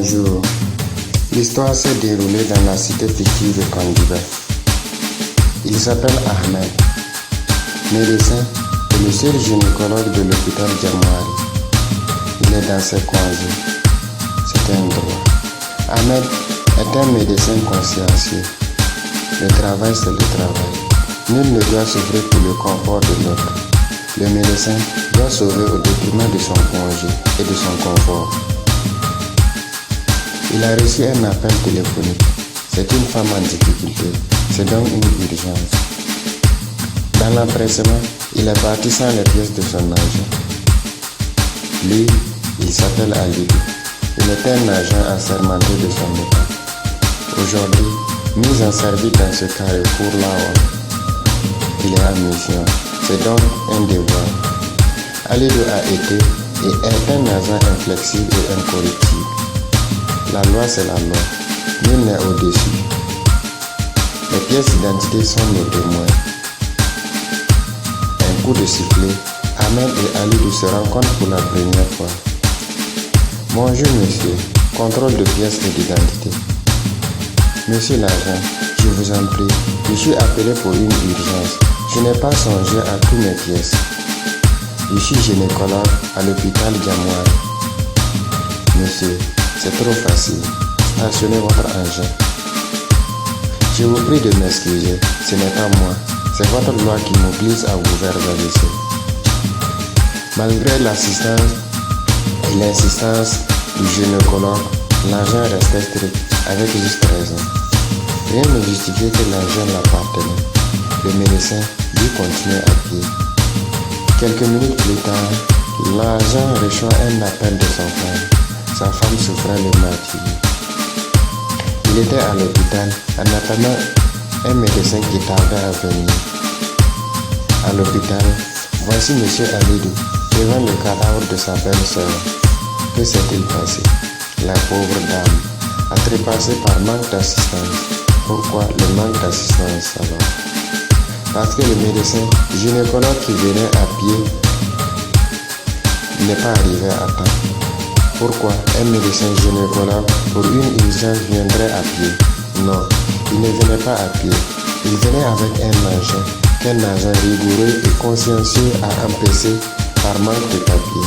Un jour, l'histoire s'est déroulée dans la cité fictive de Kandiba. Il s'appelle Ahmed, médecin et le seul gynécologue de l'hôpital Jamouari. Il est dans ses congés. C'est un droit. Ahmed est un médecin consciencieux. Le travail, c'est le travail. Nul ne doit souffrir pour le confort de l'autre. Le médecin doit sauver au détriment de son congé et de son confort. Il a reçu un appel téléphonique. C'est une femme en difficulté. C'est donc une urgence. Dans l'empressement, il est parti sans les pièces de son agent. Lui, il s'appelle Alidou. Il est un agent assermenté de son état. Aujourd'hui, mis en service dans ce carrefour-là, il est en mission. C'est donc un devoir. Alidou a été et est un agent inflexible et incorruptible. La loi, c'est la loi. Nul n'est au-dessus. Les pièces d'identité sont nos témoins. Un coup de sifflet, Ahmed et Alidou se rencontrent pour la première fois. Bonjour monsieur, contrôle de pièces et d'identité. Monsieur l'agent, je vous en prie, je suis appelé pour une urgence. Je n'ai pas songé à toutes mes pièces. Je suis gynécologue à l'hôpital Jamouari. Monsieur, c'est trop facile. Stationnez votre engin. Je vous prie de m'excuser. Ce n'est pas moi. C'est votre loi qui m'oblige à vous verbaliser. Malgré l'assistance et l'insistance du gynécologue, l'engin restait strict, avec juste raison. Rien ne justifiait que l'engin l'appartenait. Le médecin dut continuer à pied. Quelques minutes plus tard, l'agent reçoit un appel de son frère. Sa femme souffrait le martyre. Il était à l'hôpital en attendant un médecin qui tardait à venir. À l'hôpital, voici M. Alidou devant le cadavre de sa belle-sœur. Que s'est-il passé? La pauvre dame a trépassé par manque d'assistance. Pourquoi le manque d'assistance alors? Parce que le médecin gynécologue qui venait à pied n'est pas arrivé à temps. Pourquoi un médecin gynécologue pour une urgence viendrait à pied? Non, il ne venait pas à pied. Il venait avec un engin qu'un agent rigoureux et consciencieux a empêché par manque de papier.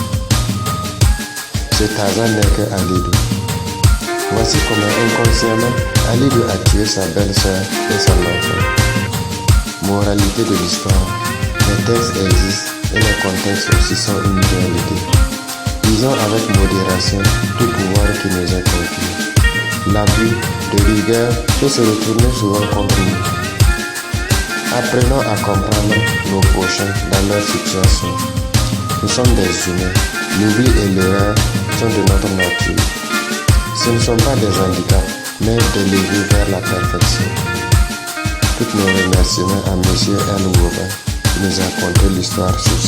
Cet agent n'est que Alidou. Voici comment inconsciemment Alidou a tué sa belle-sœur et son enfant. Moralité de l'histoire. Les textes existent et les contextes aussi sont une réalité. Disons avec modération tout pouvoir qui nous est confié. L'abus de rigueur peut se retourner souvent contre nous. Apprenons à comprendre nos prochains dans leur situation. Nous sommes des humains. L'oubli et l'erreur sont de notre nature. Ce ne sont pas des handicaps, mais des leviers vers la perfection. Toutes nos remerciements à M. L. Woba qui nous a conté l'histoire sur